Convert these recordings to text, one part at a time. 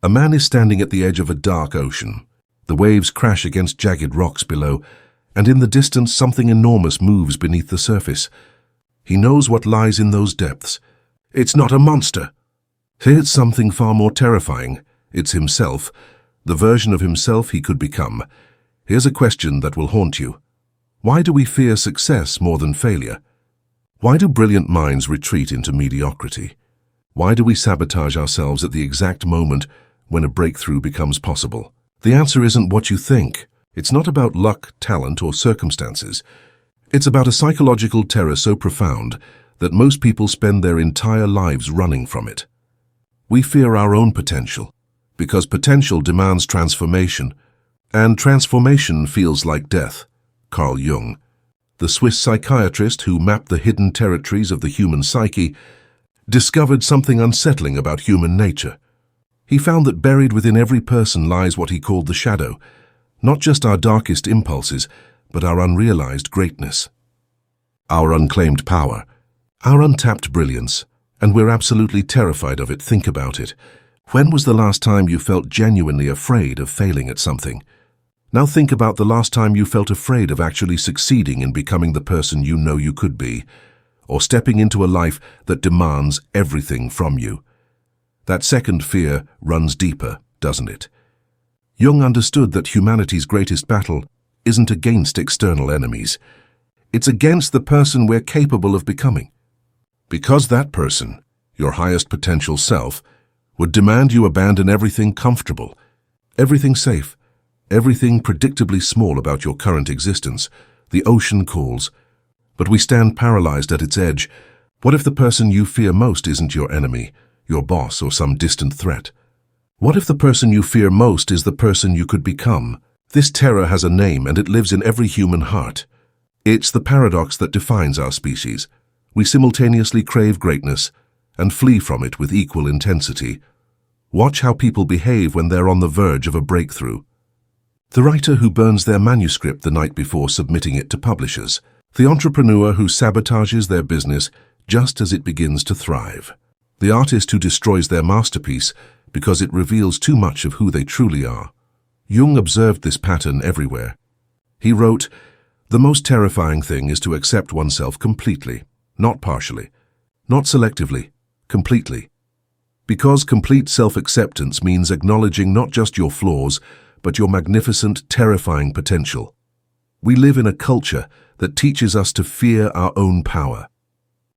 A man is standing at the edge of a dark ocean. The waves crash against jagged rocks below, and in the distance something enormous moves beneath the surface. He knows what lies in those depths. It's not a monster. It's something far more terrifying. It's himself, the version of himself he could become. Here's a question that will haunt you. Why do we fear success more than failure? Why do brilliant minds retreat into mediocrity? Why do we sabotage ourselves at the exact moment when a breakthrough becomes possible? The answer isn't what you think. It's not about luck, talent, or circumstances. It's about a psychological terror so profound that most people spend their entire lives running from it. We fear our own potential, because potential demands transformation, and transformation feels like death. Carl Jung, the Swiss psychiatrist who mapped the hidden territories of the human psyche, discovered something unsettling about human nature. He found that buried within every person lies what he called the shadow, not just our darkest impulses, but our unrealized greatness, our unclaimed power, our untapped brilliance, and we're absolutely terrified of it. Think about it. When was the last time you felt genuinely afraid of failing at something? Now think about the last time you felt afraid of actually succeeding in becoming the person you know you could be, or stepping into a life that demands everything from you. That second fear runs deeper, doesn't it? Jung understood that humanity's greatest battle isn't against external enemies. It's against the person we're capable of becoming. Because that person, your highest potential self, would demand you abandon everything comfortable, everything safe, everything predictably small about your current existence. The ocean calls, but we stand paralyzed at its edge. What if the person you fear most isn't your enemy, your boss, or some distant threat? What if the person you fear most is the person you could become? This terror has a name, and it lives in every human heart. It's the paradox that defines our species. We simultaneously crave greatness and flee from it with equal intensity. Watch how people behave when they're on the verge of a breakthrough. The writer who burns their manuscript the night before submitting it to publishers. The entrepreneur who sabotages their business just as it begins to thrive. The artist who destroys their masterpiece because it reveals too much of who they truly are. Jung observed this pattern everywhere. He wrote, "The most terrifying thing is to accept oneself completely, not partially, not selectively, completely. Because complete self-acceptance means acknowledging not just your flaws, but your magnificent, terrifying potential. We live in a culture that teaches us to fear our own power.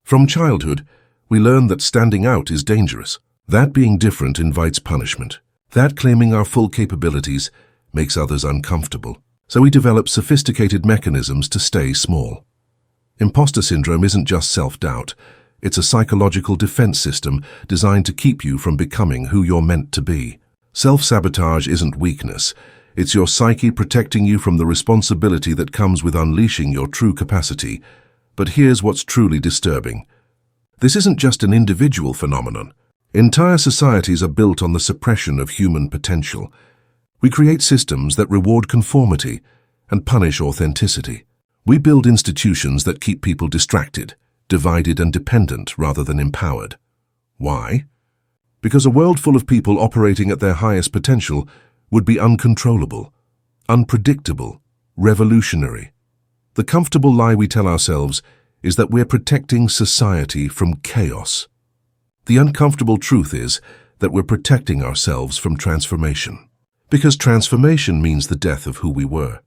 From childhood, we learn that standing out is dangerous, that being different invites punishment, that claiming our full capabilities makes others uncomfortable. So we develop sophisticated mechanisms to stay small. Imposter syndrome isn't just self-doubt. It's a psychological defense system designed to keep you from becoming who you're meant to be. Self-sabotage isn't weakness. It's your psyche protecting you from the responsibility that comes with unleashing your true capacity. But here's what's truly disturbing. This isn't just an individual phenomenon. Entire societies are built on the suppression of human potential. We create systems that reward conformity and punish authenticity. We build institutions that keep people distracted, divided and dependent rather than empowered. Why? Because a world full of people operating at their highest potential would be uncontrollable, unpredictable, revolutionary. The comfortable lie we tell ourselves is that we're protecting society from chaos. The uncomfortable truth is that we're protecting ourselves from transformation. Because transformation means the death of who we were.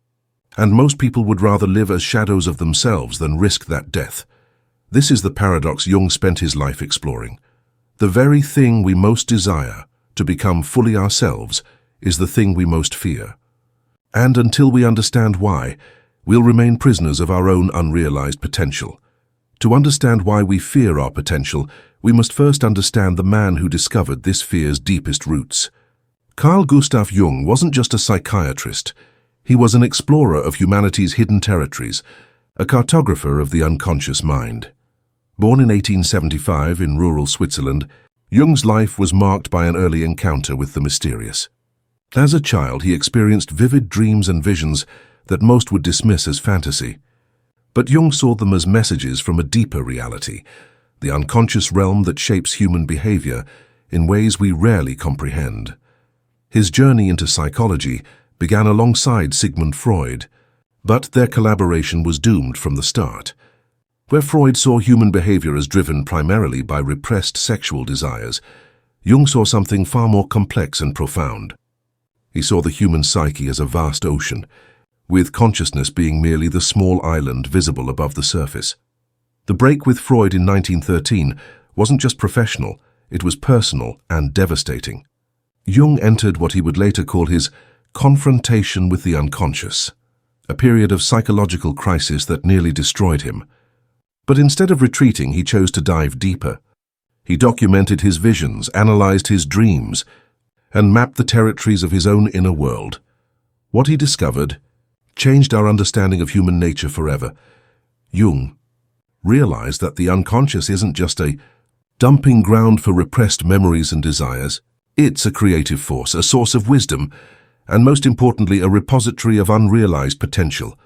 And most people would rather live as shadows of themselves than risk that death. This is the paradox Jung spent his life exploring. The very thing we most desire, to become fully ourselves, is the thing we most fear. And until we understand why, we'll remain prisoners of our own unrealized potential. To understand why we fear our potential, we must first understand the man who discovered this fear's deepest roots. Carl Gustav Jung wasn't just a psychiatrist. He was an explorer of humanity's hidden territories, a cartographer of the unconscious mind. Born in 1875 in rural Switzerland, Jung's life was marked by an early encounter with the mysterious. As a child, he experienced vivid dreams and visions that most would dismiss as fantasy. But Jung saw them as messages from a deeper reality, the unconscious realm that shapes human behavior in ways we rarely comprehend. His journey into psychology began alongside Sigmund Freud, but their collaboration was doomed from the start. Where Freud saw human behavior as driven primarily by repressed sexual desires, Jung saw something far more complex and profound. He saw the human psyche as a vast ocean, with consciousness being merely the small island visible above the surface. The break with Freud in 1913 wasn't just professional, it was personal and devastating. Jung entered what he would later call his confrontation with the unconscious, a period of psychological crisis that nearly destroyed him. But instead of retreating, he chose to dive deeper. He documented his visions, analyzed his dreams, and mapped the territories of his own inner world. What he discovered changed our understanding of human nature forever. Jung realized that the unconscious isn't just a dumping ground for repressed memories and desires. It's a creative force, a source of wisdom, and most importantly, a repository of unrealized potential.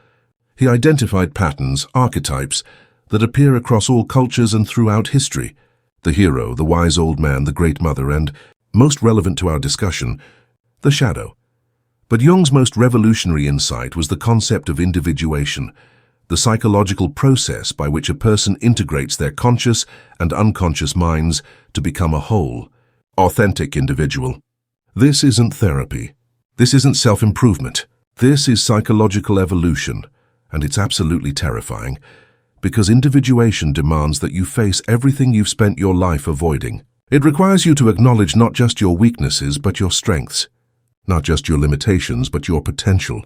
He identified patterns, archetypes, that appear across all cultures and throughout history. The hero, the wise old man, the great mother, and, most relevant to our discussion, the shadow. But Jung's most revolutionary insight was the concept of individuation, the psychological process by which a person integrates their conscious and unconscious minds to become a whole, authentic individual. This isn't therapy. This isn't self-improvement. This is psychological evolution, and it's absolutely terrifying, because individuation demands that you face everything you've spent your life avoiding. It requires you to acknowledge not just your weaknesses, but your strengths. Not just your limitations, but your potential.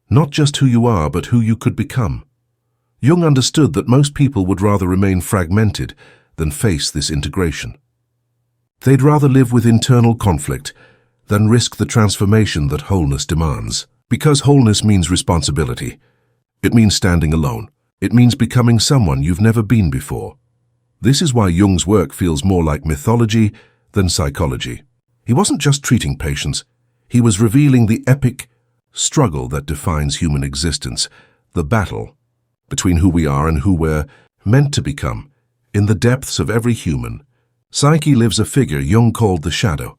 Not just who you are, but who you could become. Jung understood that most people would rather remain fragmented than face this integration. They'd rather live with internal conflict than risk the transformation that wholeness demands. Because wholeness means responsibility. It means standing alone. It means becoming someone you've never been before. This is why Jung's work feels more like mythology than psychology. He wasn't just treating patients. He was revealing the epic struggle that defines human existence, the battle between who we are and who we're meant to become. In the depths of every human psyche lives a figure Jung called the shadow.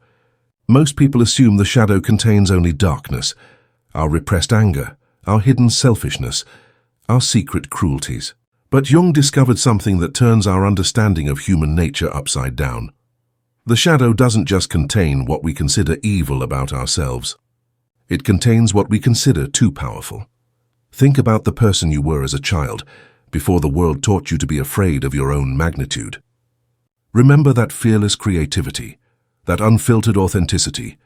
Most people assume the shadow contains only darkness, our repressed anger, our hidden selfishness, our secret cruelties. But Jung discovered something that turns our understanding of human nature upside down. The shadow doesn't just contain what we consider evil about ourselves. It contains what we consider too powerful. Think about the person you were as a child, before the world taught you to be afraid of your own magnitude. Remember that fearless creativity, that unfiltered authenticity,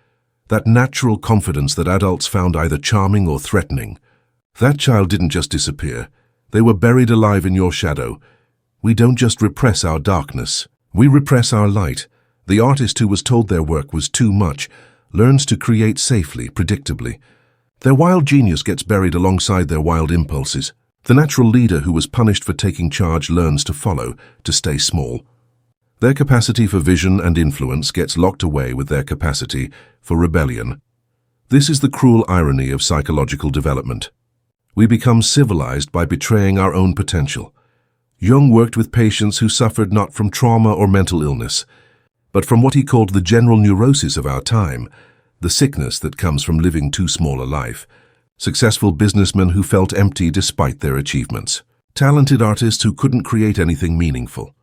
that natural confidence that adults found either charming or threatening. That child didn't just disappear. They were buried alive in your shadow. We don't just repress our darkness. We repress our light. The artist who was told their work was too much learns to create safely, predictably. Their wild genius gets buried alongside their wild impulses. The natural leader who was punished for taking charge learns to follow, to stay small. Their capacity for vision and influence gets locked away with their capacity for rebellion. This is the cruel irony of psychological development. We become civilized by betraying our own potential. Jung worked with patients who suffered not from trauma or mental illness, but from what he called the general neurosis of our time, the sickness that comes from living too small a life. Successful businessmen who felt empty despite their achievements. Talented artists who couldn't create anything meaningful.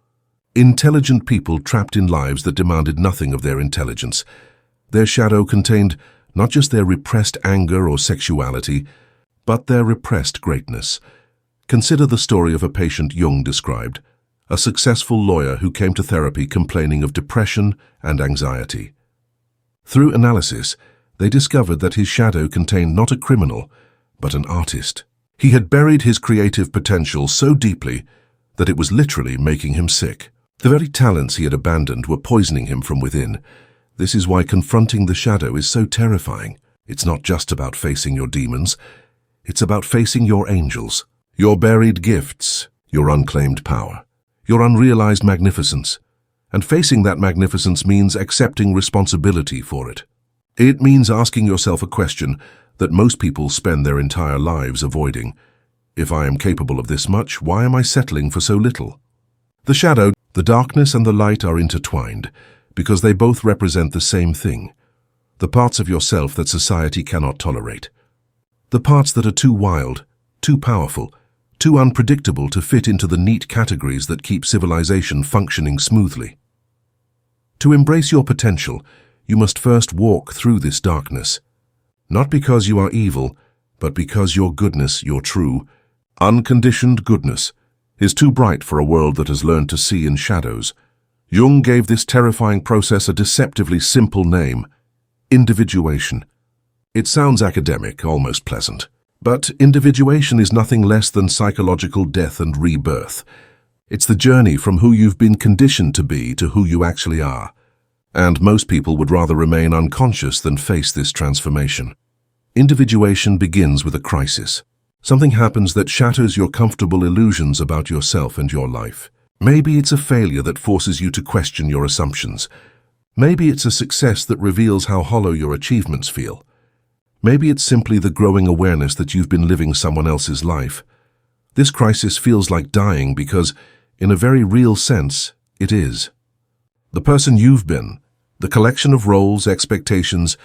Intelligent people trapped in lives that demanded nothing of their intelligence. Their shadow contained not just their repressed anger or sexuality, but their repressed greatness. Consider the story of a patient Jung described, a successful lawyer who came to therapy complaining of depression and anxiety. Through analysis, they discovered that his shadow contained not a criminal, but an artist. He had buried his creative potential so deeply that it was literally making him sick. The very talents he had abandoned were poisoning him from within. This is why confronting the shadow is so terrifying. It's not just about facing your demons. It's about facing your angels, your buried gifts, your unclaimed power, your unrealized magnificence. And facing that magnificence means accepting responsibility for it. It means asking yourself a question that most people spend their entire lives avoiding. If I am capable of this much, why am I settling for so little? The shadow, the darkness and the light are intertwined because they both represent the same thing. the parts of yourself that society cannot tolerate. The parts that are too wild, too powerful, too unpredictable to fit into the neat categories that keep civilization functioning smoothly. To embrace your potential, you must first walk through this darkness. Not because you are evil, but because your goodness, your true, unconditioned goodness, is too bright for a world that has learned to see in shadows. Jung gave this terrifying process a deceptively simple name: individuation. It sounds academic, almost pleasant. But individuation is nothing less than psychological death and rebirth. It's the journey from who you've been conditioned to be to who you actually are. And most people would rather remain unconscious than face this transformation. Individuation begins with a crisis. Something happens that shatters your comfortable illusions about yourself and your life. Maybe it's a failure that forces you to question your assumptions. Maybe it's a success that reveals how hollow your achievements feel. Maybe it's simply the growing awareness that you've been living someone else's life. This crisis feels like dying because, in a very real sense, it is. The person you've been, the collection of roles, expectations,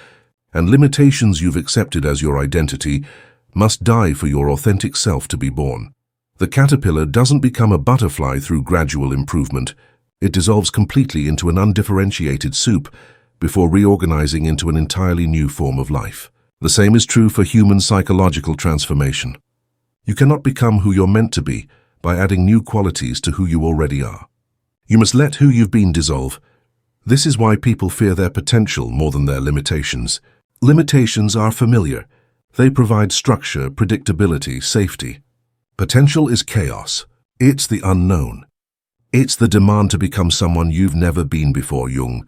and limitations you've accepted as your identity, must die for your authentic self to be born. The caterpillar doesn't become a butterfly through gradual improvement. It dissolves completely into an undifferentiated soup before reorganizing into an entirely new form of life. The same is true for human psychological transformation. You cannot become who you're meant to be by adding new qualities to who you already are. You must let who you've been dissolve. This is why people fear their potential more than their limitations. Limitations are familiar. They provide structure, predictability, safety. Potential is chaos. It's the unknown. It's the demand to become someone you've never been before. Jung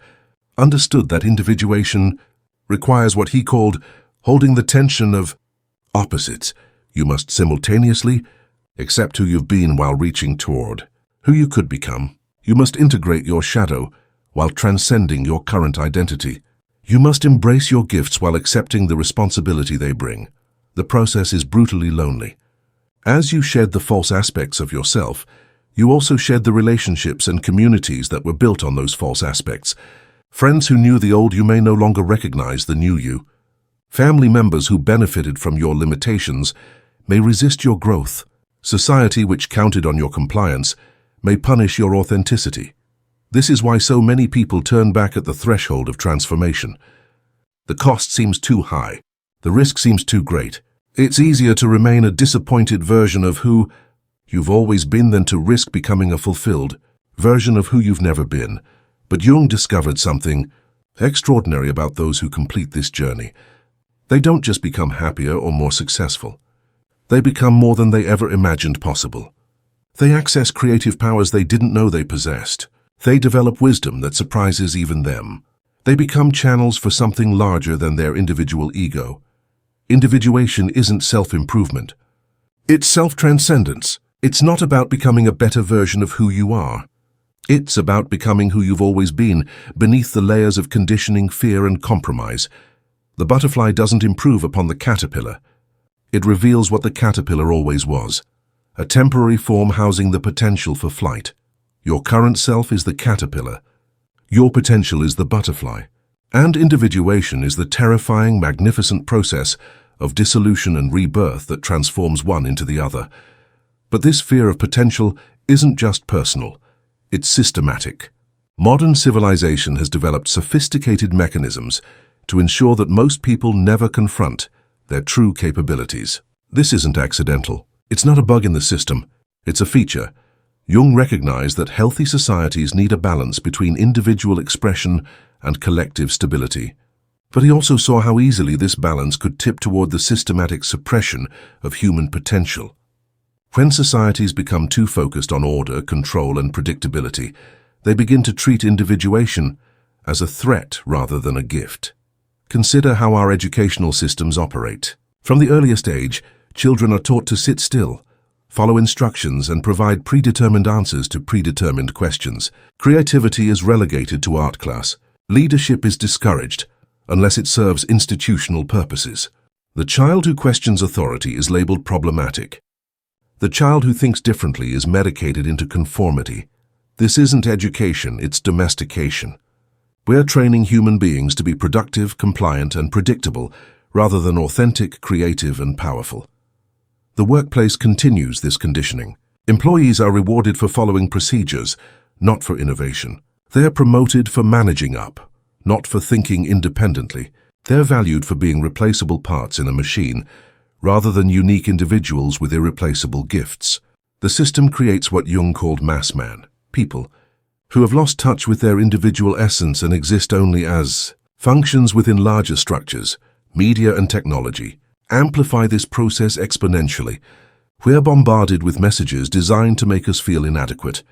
understood that individuation requires what he called holding the tension of opposites. You must simultaneously accept who you've been while reaching toward who you could become. You must integrate your shadow while transcending your current identity. You must embrace your gifts while accepting the responsibility they bring. The process is brutally lonely. As you shed the false aspects of yourself, you also shed the relationships and communities that were built on those false aspects. Friends who knew the old you may no longer recognize the new you. Family members who benefited from your limitations may resist your growth. Society which counted on your compliance may punish your authenticity. This is why so many people turn back at the threshold of transformation. The cost seems too high. The risk seems too great. It's easier to remain a disappointed version of who you've always been than to risk becoming a fulfilled version of who you've never been. But Jung discovered something extraordinary about those who complete this journey. They don't just become happier or more successful. They become more than they ever imagined possible. They access creative powers they didn't know they possessed. They develop wisdom that surprises even them. They become channels for something larger than their individual ego. Individuation isn't self-improvement. It's self-transcendence. It's not about becoming a better version of who you are. It's about becoming who you've always been, beneath the layers of conditioning, fear, and compromise. The butterfly doesn't improve upon the caterpillar. It reveals what the caterpillar always was, a temporary form housing the potential for flight. Your current self is the caterpillar. Your potential is the butterfly. And individuation is the terrifying, magnificent process of dissolution and rebirth that transforms one into the other. But this fear of potential isn't just personal. It's systematic. Modern civilization has developed sophisticated mechanisms to ensure that most people never confront their true capabilities. This isn't accidental. It's not a bug in the system. It's a feature. Jung recognized that healthy societies need a balance between individual expression and collective stability. But he also saw how easily this balance could tip toward the systematic suppression of human potential. When societies become too focused on order, control, and predictability, they begin to treat individuation as a threat rather than a gift. Consider how our educational systems operate. From the earliest age, children are taught to sit still, follow instructions, and provide predetermined answers to predetermined questions. Creativity is relegated to art class. Leadership is discouraged unless it serves institutional purposes. The child who questions authority is labeled problematic. The child who thinks differently is medicated into conformity. This isn't education, it's domestication. We're training human beings to be productive, compliant, and predictable, rather than authentic, creative, and powerful. The workplace continues this conditioning. Employees are rewarded for following procedures, not for innovation. They're promoted for managing up, not for thinking independently. They're valued for being replaceable parts in a machine, rather than unique individuals with irreplaceable gifts. The system creates what Jung called mass man, people, who have lost touch with their individual essence and exist only as functions within larger structures. Media and technology amplify this process exponentially. We're bombarded with messages designed to make us feel inadequate,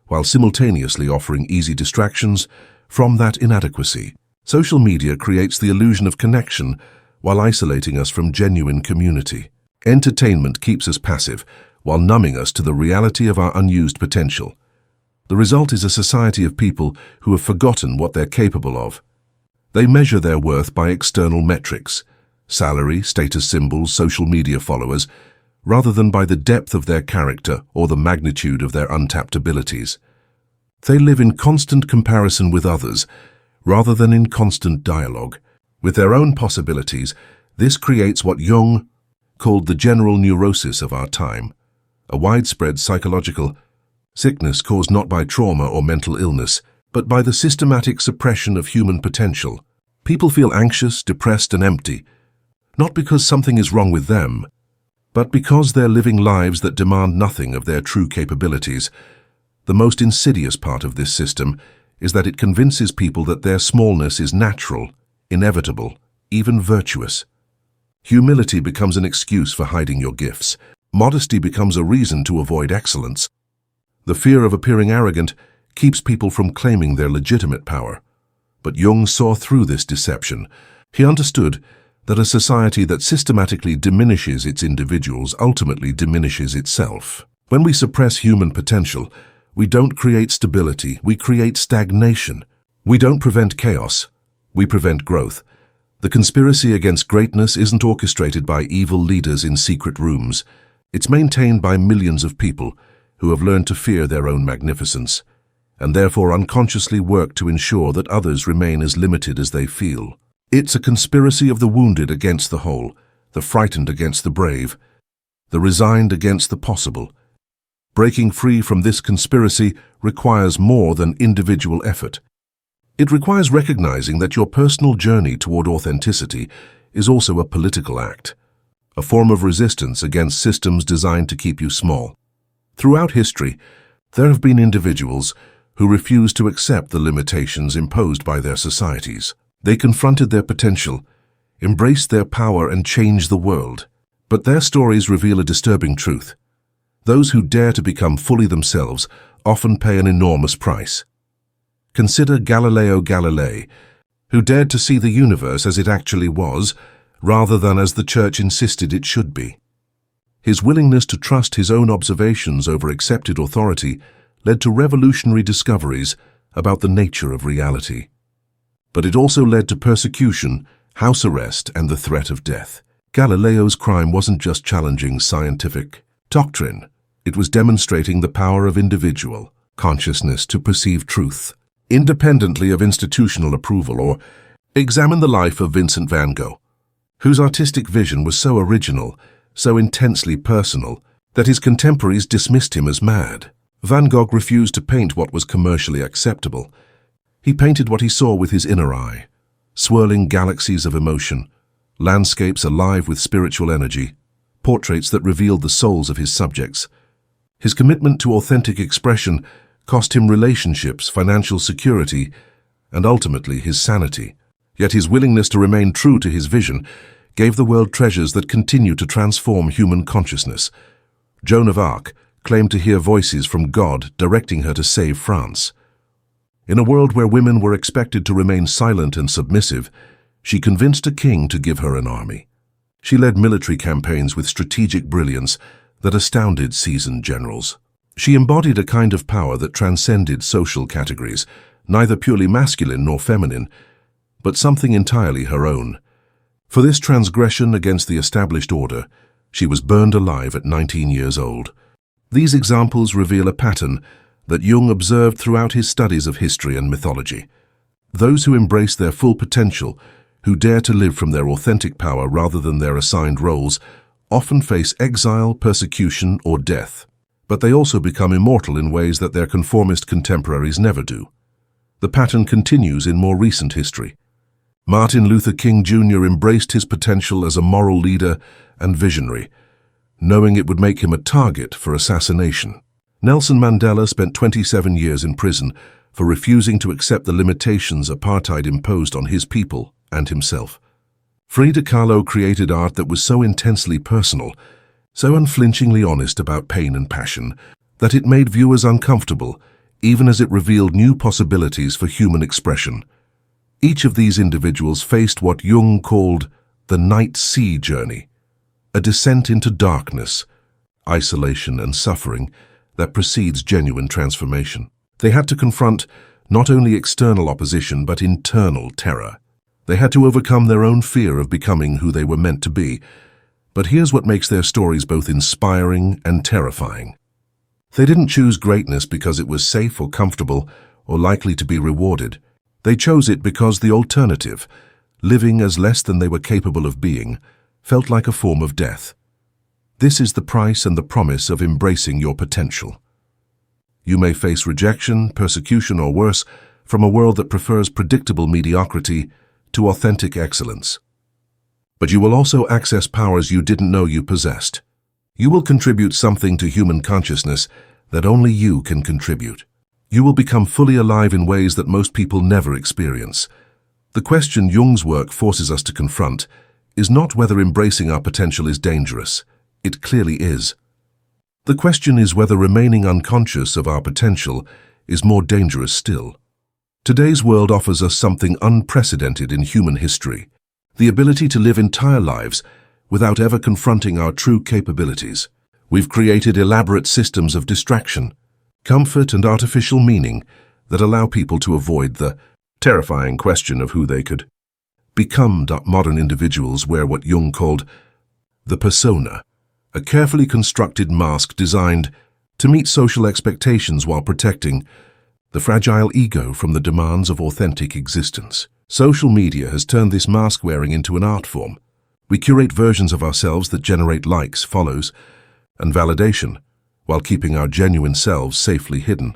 while simultaneously offering easy distractions from that inadequacy. Social media creates the illusion of connection while isolating us from genuine community. Entertainment keeps us passive while numbing us to the reality of our unused potential. The result is a society of people who have forgotten what they're capable of. They measure their worth by external metrics, salary, status symbols, social media followers, rather than by the depth of their character or the magnitude of their untapped abilities. They live in constant comparison with others, rather than in constant dialogue. With their own possibilities, this creates what Jung called the general neurosis of our time, a widespread psychological sickness caused not by trauma or mental illness, but by the systematic suppression of human potential. People feel anxious, depressed, and empty, not because something is wrong with them, but because they're living lives that demand nothing of their true capabilities. The most insidious part of this system is that it convinces people that their smallness is natural, inevitable, even virtuous. Humility becomes an excuse for hiding your gifts. Modesty becomes a reason to avoid excellence. The fear of appearing arrogant keeps people from claiming their legitimate power. But Jung saw through this deception. He understood that a society that systematically diminishes its individuals ultimately diminishes itself. When we suppress human potential, we don't create stability, we create stagnation. We don't prevent chaos, we prevent growth. The conspiracy against greatness isn't orchestrated by evil leaders in secret rooms. It's maintained by millions of people who have learned to fear their own magnificence, and therefore unconsciously work to ensure that others remain as limited as they feel. It's a conspiracy of the wounded against the whole, the frightened against the brave, the resigned against the possible. Breaking free from this conspiracy requires more than individual effort. It requires recognizing that your personal journey toward authenticity is also a political act, a form of resistance against systems designed to keep you small. Throughout history, there have been individuals who refused to accept the limitations imposed by their societies. They confronted their potential, embraced their power, and changed the world. But their stories reveal a disturbing truth. Those who dare to become fully themselves often pay an enormous price. Consider Galileo Galilei, who dared to see the universe as it actually was, rather than as the church insisted it should be. His willingness to trust his own observations over accepted authority led to revolutionary discoveries about the nature of reality. But it also led to persecution, house arrest, and the threat of death. Galileo's crime wasn't just challenging scientific doctrine. It was demonstrating the power of individual consciousness to perceive truth, independently of institutional approval. Or examine the life of Vincent van Gogh, whose artistic vision was so original, so intensely personal, that his contemporaries dismissed him as mad. Van Gogh refused to paint what was commercially acceptable. He painted what he saw with his inner eye, swirling galaxies of emotion, landscapes alive with spiritual energy, portraits that revealed the souls of his subjects. His commitment to authentic expression cost him relationships, financial security, and ultimately his sanity. Yet his willingness to remain true to his vision gave the world treasures that continue to transform human consciousness. Joan of Arc claimed to hear voices from God directing her to save France. In a world where women were expected to remain silent and submissive, she convinced a king to give her an army. She led military campaigns with strategic brilliance that astounded seasoned generals. She embodied a kind of power that transcended social categories, neither purely masculine nor feminine, but something entirely her own. For this transgression against the established order, she was burned alive at 19 years old. These examples reveal a pattern that Jung observed throughout his studies of history and mythology. Those who embrace their full potential, who dare to live from their authentic power rather than their assigned roles, often face exile, persecution, or death. But they also become immortal in ways that their conformist contemporaries never do. The pattern continues in more recent history. Martin Luther King Jr. embraced his potential as a moral leader and visionary, knowing it would make him a target for assassination. Nelson Mandela spent 27 years in prison for refusing to accept the limitations apartheid imposed on his people and himself. Frida Kahlo created art that was so intensely personal, so unflinchingly honest about pain and passion, that it made viewers uncomfortable, even as it revealed new possibilities for human expression. Each of these individuals faced what Jung called the night sea journey, a descent into darkness, isolation, and suffering that precedes genuine transformation. They had to confront not only external opposition but internal terror. They had to overcome their own fear of becoming who they were meant to be. But here's what makes their stories both inspiring and terrifying. They didn't choose greatness because it was safe or comfortable or likely to be rewarded. They chose it because the alternative, living as less than they were capable of being, felt like a form of death. This is the price and the promise of embracing your potential. You may face rejection, persecution, or worse, from a world that prefers predictable mediocrity to authentic excellence. But you will also access powers you didn't know you possessed. You will contribute something to human consciousness that only you can contribute. You will become fully alive in ways that most people never experience. The question Jung's work forces us to confront is not whether embracing our potential is dangerous. It clearly is. The question is whether remaining unconscious of our potential is more dangerous still. Today's world offers us something unprecedented in human history: the ability to live entire lives without ever confronting our true capabilities. We've created elaborate systems of distraction, comfort, and artificial meaning that allow people to avoid the terrifying question of who they could become. Modern individuals wear what Jung called the persona, a carefully constructed mask designed to meet social expectations while protecting the fragile ego from the demands of authentic existence. Social media has turned this mask-wearing into an art form. We curate versions of ourselves that generate likes, follows, and validation, while keeping our genuine selves safely hidden.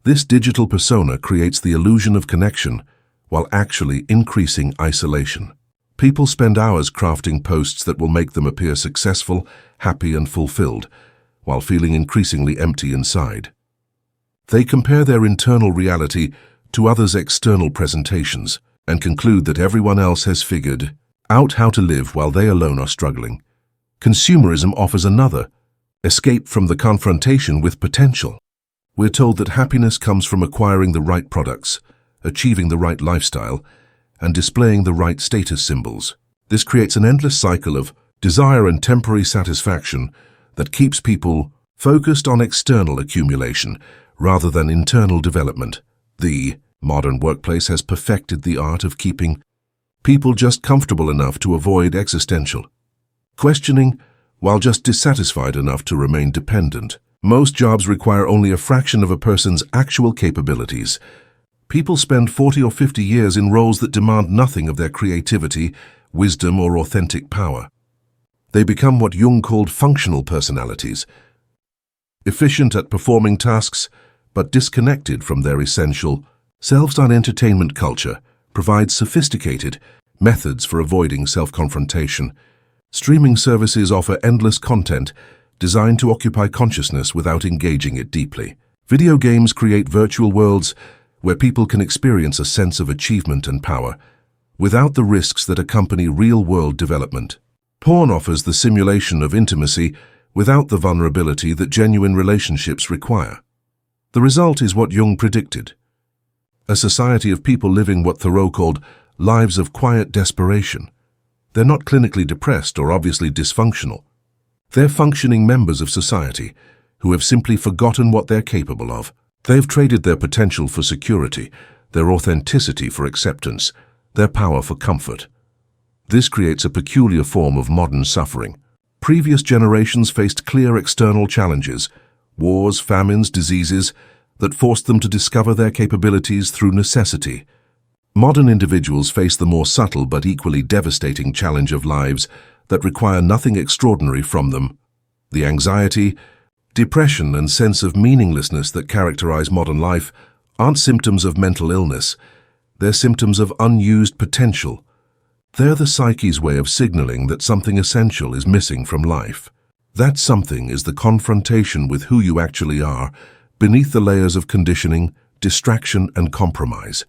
This digital persona creates the illusion of connection while actually increasing isolation. People spend hours crafting posts that will make them appear successful, happy, and fulfilled, while feeling increasingly empty inside. They compare their internal reality to others' external presentations and conclude that everyone else has figured out how to live while they alone are struggling. Consumerism offers another escape from the confrontation with potential. We're told that happiness comes from acquiring the right products, achieving the right lifestyle, and displaying the right status symbols. This creates an endless cycle of desire and temporary satisfaction that keeps people focused on external accumulation rather than internal development. The modern workplace has perfected the art of keeping people just comfortable enough to avoid existential questioning, while just dissatisfied enough to remain dependent. Most jobs require only a fraction of a person's actual capabilities. People spend 40 or 50 years in roles that demand nothing of their creativity, wisdom, or authentic power. They become what Jung called functional personalities, efficient at performing tasks, but disconnected from their essential selves. Our entertainment culture provides sophisticated methods for avoiding self-confrontation. Streaming services offer endless content designed to occupy consciousness without engaging it deeply. Video games create virtual worlds where people can experience a sense of achievement and power without the risks that accompany real-world development. Porn offers the simulation of intimacy without the vulnerability that genuine relationships require. The result is what Jung predicted: a society of people living what Thoreau called lives of quiet desperation. They're not clinically depressed or obviously dysfunctional. They're functioning members of society who have simply forgotten what they're capable of. They've traded their potential for security, their authenticity for acceptance, their power for comfort. This creates a peculiar form of modern suffering. Previous generations faced clear external challenges, wars, famines, diseases, that forced them to discover their capabilities through necessity. Modern individuals face the more subtle but equally devastating challenge of lives that require nothing extraordinary from them. The anxiety, depression, and sense of meaninglessness that characterize modern life aren't symptoms of mental illness. They're symptoms of unused potential. They're the psyche's way of signaling that something essential is missing from life. That something is the confrontation with who you actually are, beneath the layers of conditioning, distraction, and compromise.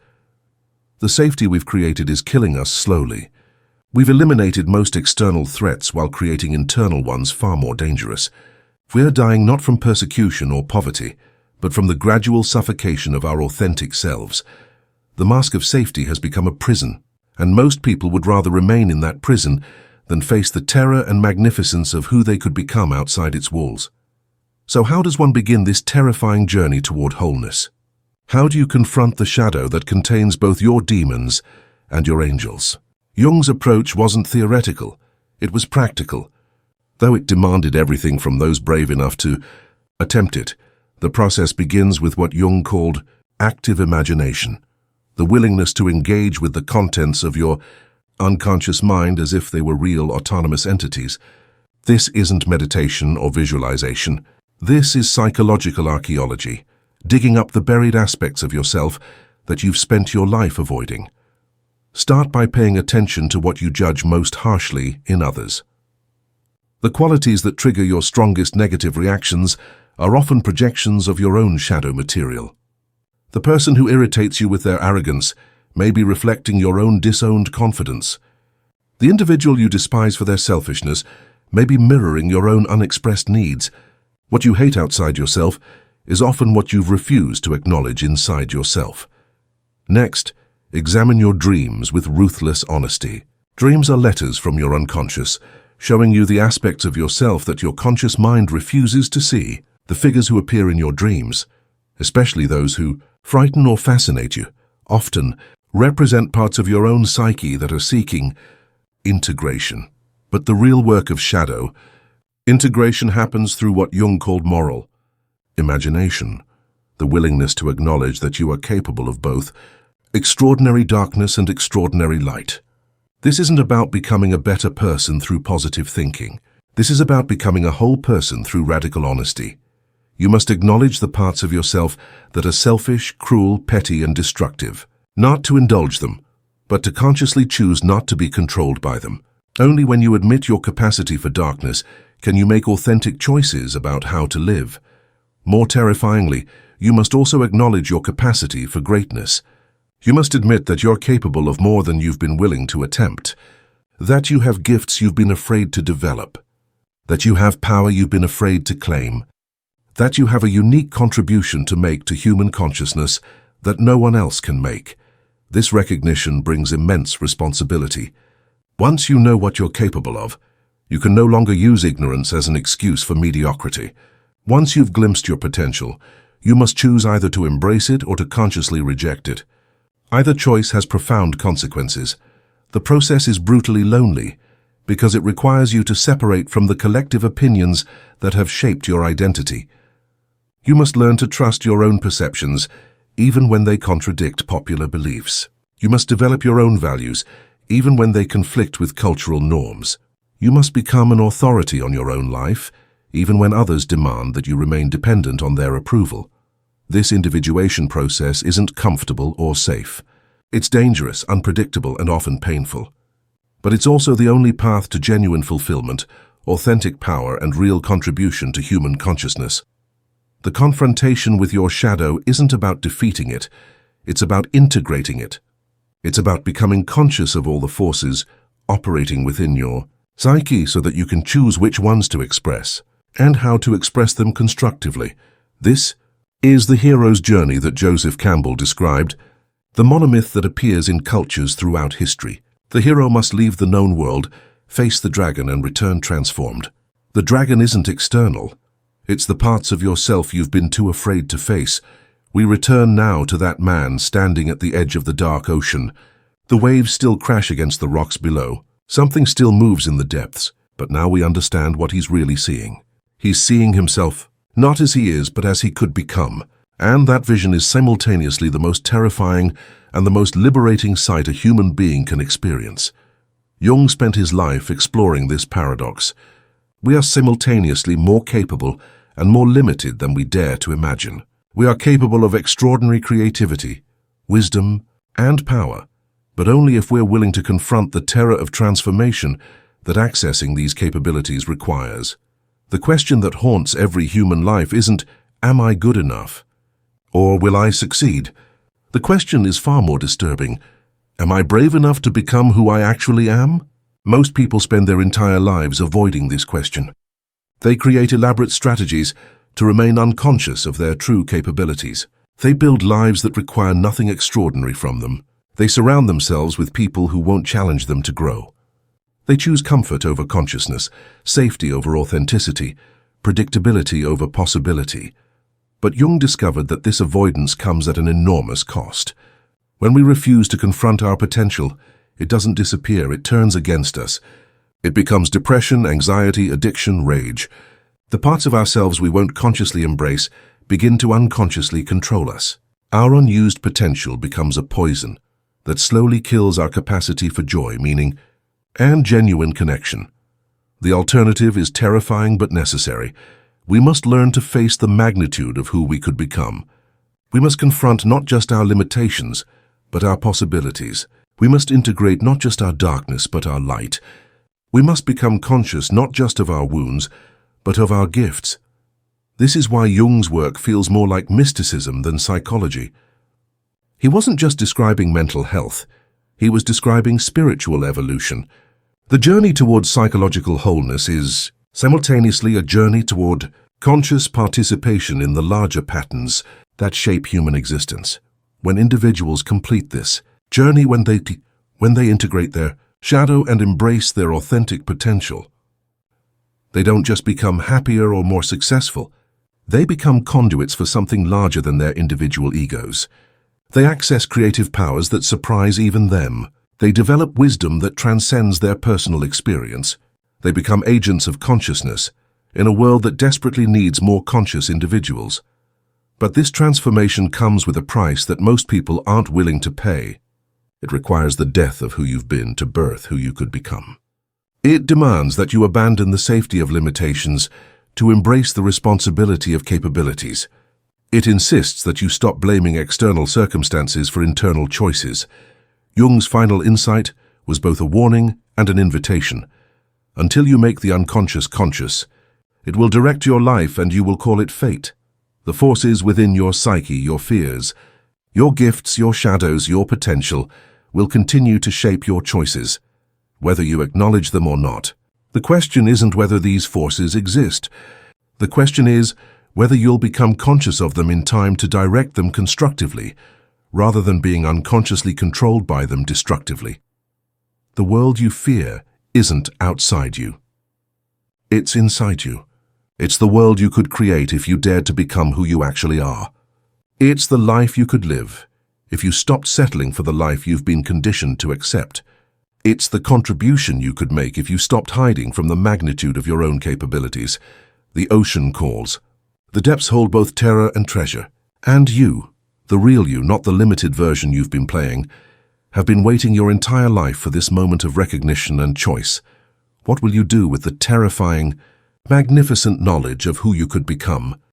The safety we've created is killing us slowly. We've eliminated most external threats while creating internal ones far more dangerous. We're dying not from persecution or poverty, but from the gradual suffocation of our authentic selves. The mask of safety has become a prison, and most people would rather remain in that prison than face the terror and magnificence of who they could become outside its walls. So how does one begin this terrifying journey toward wholeness? How do you confront the shadow that contains both your demons and your angels? Jung's approach wasn't theoretical, it was practical. Though it demanded everything from those brave enough to attempt it, the process begins with what Jung called active imagination, the willingness to engage with the contents of your unconscious mind as if they were real autonomous entities. This isn't meditation or visualization. This is psychological archaeology, digging up the buried aspects of yourself that you've spent your life avoiding. Start by paying attention to what you judge most harshly in others. The qualities that trigger your strongest negative reactions are often projections of your own shadow material. The person who irritates you with their arrogance may be reflecting your own disowned confidence. The individual you despise for their selfishness may be mirroring your own unexpressed needs. What you hate outside yourself is often what you've refused to acknowledge inside yourself. Next, examine your dreams with ruthless honesty. Dreams are letters from your unconscious, showing you the aspects of yourself that your conscious mind refuses to see. The figures who appear in your dreams, especially those who frighten or fascinate you, often represent parts of your own psyche that are seeking integration. But the real work of shadow, integration, happens through what Jung called moral imagination, the willingness to acknowledge that you are capable of both extraordinary darkness and extraordinary light. This isn't about becoming a better person through positive thinking. This is about becoming a whole person through radical honesty. You must acknowledge the parts of yourself that are selfish, cruel, petty, and destructive, not to indulge them, but to consciously choose not to be controlled by them. Only when you admit your capacity for darkness can you make authentic choices about how to live. More terrifyingly, you must also acknowledge your capacity for greatness. You must admit that you're capable of more than you've been willing to attempt, that you have gifts you've been afraid to develop, that you have power you've been afraid to claim, that you have a unique contribution to make to human consciousness that no one else can make. This recognition brings immense responsibility. Once you know what you're capable of, you can no longer use ignorance as an excuse for mediocrity. Once you've glimpsed your potential, you must choose either to embrace it or to consciously reject it. Either choice has profound consequences. The process is brutally lonely because it requires you to separate from the collective opinions that have shaped your identity. You must learn to trust your own perceptions, even when they contradict popular beliefs. You must develop your own values, even when they conflict with cultural norms. You must become an authority on your own life, even when others demand that you remain dependent on their approval. This individuation process isn't comfortable or safe. It's dangerous, unpredictable, and often painful. But it's also the only path to genuine fulfillment, authentic power, and real contribution to human consciousness. The confrontation with your shadow isn't about defeating it, it's about integrating it. It's about becoming conscious of all the forces operating within your psyche so that you can choose which ones to express and how to express them constructively. This is the hero's journey that Joseph Campbell described, the monomyth that appears in cultures throughout history. The hero must leave the known world, face the dragon, and return transformed. The dragon isn't external. It's the parts of yourself you've been too afraid to face. We return now to that man standing at the edge of the dark ocean. The waves still crash against the rocks below. Something still moves in the depths, but now we understand what he's really seeing. He's seeing himself, not as he is, but as he could become. And that vision is simultaneously the most terrifying and the most liberating sight a human being can experience. Jung spent his life exploring this paradox. We are simultaneously more capable and more limited than we dare to imagine. We are capable of extraordinary creativity, wisdom, and power, but only if we're willing to confront the terror of transformation that accessing these capabilities requires. The question that haunts every human life isn't, "Am I good enough?" or "Will I succeed?" The question is far more disturbing. Am I brave enough to become who I actually am? Most people spend their entire lives avoiding this question. They create elaborate strategies to remain unconscious of their true capabilities. They build lives that require nothing extraordinary from them. They surround themselves with people who won't challenge them to grow. They choose comfort over consciousness, safety over authenticity, predictability over possibility. But Jung discovered that this avoidance comes at an enormous cost. When we refuse to confront our potential, it doesn't disappear, it turns against us. It becomes depression, anxiety, addiction, rage. The parts of ourselves we won't consciously embrace begin to unconsciously control us. Our unused potential becomes a poison that slowly kills our capacity for joy, meaning, and genuine connection. The alternative is terrifying but necessary. We must learn to face the magnitude of who we could become. We must confront not just our limitations, but our possibilities. We must integrate not just our darkness, but our light. We must become conscious not just of our wounds, but of our gifts. This is why Jung's work feels more like mysticism than psychology. He wasn't just describing mental health, he was describing spiritual evolution. The journey towards psychological wholeness is simultaneously a journey toward conscious participation in the larger patterns that shape human existence. When individuals complete this journey, when they integrate their shadow and embrace their authentic potential, they don't just become happier or more successful, they become conduits for something larger than their individual egos. They access creative powers that surprise even them. They develop wisdom that transcends their personal experience. They become agents of consciousness in a world that desperately needs more conscious individuals. But this transformation comes with a price that most people aren't willing to pay. It requires the death of who you've been to birth who you could become. It demands that you abandon the safety of limitations to embrace the responsibility of capabilities. It insists that you stop blaming external circumstances for internal choices. Jung's final insight was both a warning and an invitation. Until you make the unconscious conscious, it will direct your life and you will call it fate. The forces within your psyche, your fears, your gifts, your shadows, your potential will continue to shape your choices, whether you acknowledge them or not. The question isn't whether these forces exist. The question is whether you'll become conscious of them in time to direct them constructively, rather than being unconsciously controlled by them destructively. The world you fear isn't outside you. It's inside you. It's the world you could create if you dared to become who you actually are. It's the life you could live if you stopped settling for the life you've been conditioned to accept. It's the contribution you could make if you stopped hiding from the magnitude of your own capabilities. The ocean calls. The depths hold both terror and treasure. And you, the real you, not the limited version you've been playing, have been waiting your entire life for this moment of recognition and choice. What will you do with the terrifying, magnificent knowledge of who you could become?